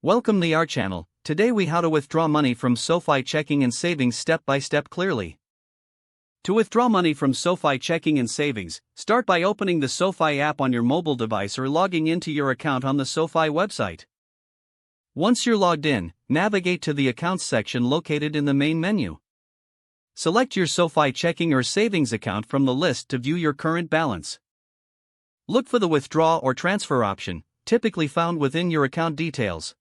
Welcome to our channel. Today we how to withdraw money from SoFi Checking and Savings step by step clearly. To withdraw money from SoFi Checking and Savings, start by opening the SoFi app on your mobile device or logging into your account on the SoFi website. Once you're logged in, navigate to the Accounts section located in the main menu. Select your SoFi Checking or Savings account from the list to view your current balance. Look for the Withdraw or Transfer option, typically found within your account details.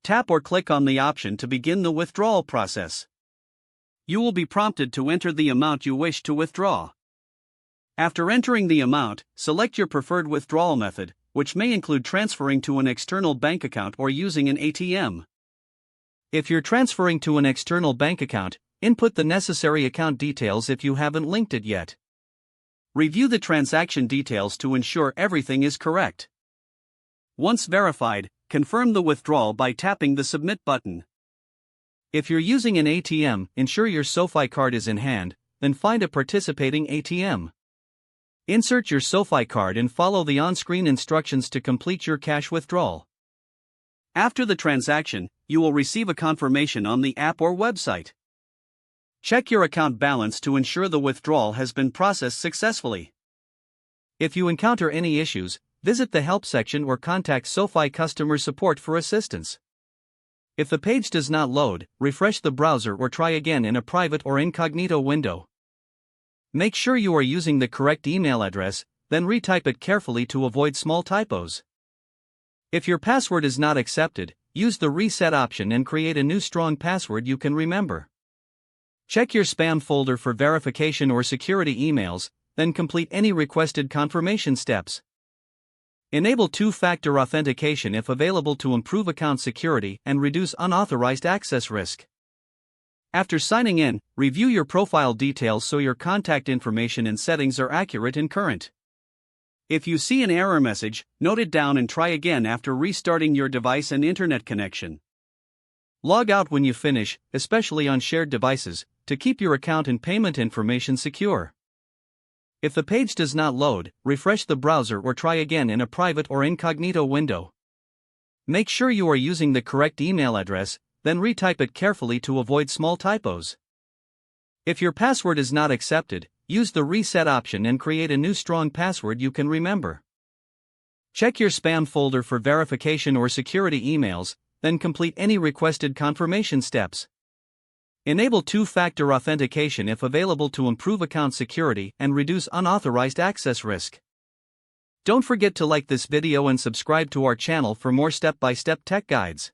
Tap or click on the option to begin the withdrawal process. You will be prompted to enter the amount you wish to withdraw. After entering the amount, select your preferred withdrawal method, which may include transferring to an external bank account or using an ATM. If you're transferring to an external bank account, input the necessary account details if you haven't linked it yet. Review the transaction details to ensure everything is correct. Once verified, confirm the withdrawal by tapping the Submit button. If you're using an ATM, ensure your SoFi card is in hand, then find a participating ATM. Insert your SoFi card and follow the on-screen instructions to complete your cash withdrawal. After the transaction, you will receive a confirmation on the app or website. Check your account balance to ensure the withdrawal has been processed successfully. If you encounter any issues, visit the Help section or contact SoFi customer support for assistance. If the page does not load, refresh the browser or try again in a private or incognito window. Make sure you are using the correct email address, then retype it carefully to avoid small typos. If your password is not accepted, use the Reset option and create a new strong password you can remember. Check your spam folder for verification or security emails, then complete any requested confirmation steps. Enable two-factor authentication if available to improve account security and reduce unauthorized access risk. After signing in, review your profile details so your contact information and settings are accurate and current. If you see an error message, note it down and try again after restarting your device and internet connection. Log out when you finish, especially on shared devices, to keep your account and payment information secure. If the page does not load, refresh the browser or try again in a private or incognito window. Make sure you are using the correct email address, then retype it carefully to avoid small typos. If your password is not accepted, use the Reset option and create a new strong password you can remember. Check your spam folder for verification or security emails, then complete any requested confirmation steps. Enable two-factor authentication if available to improve account security and reduce unauthorized access risk. Don't forget to like this video and subscribe to our channel for more step-by-step tech guides.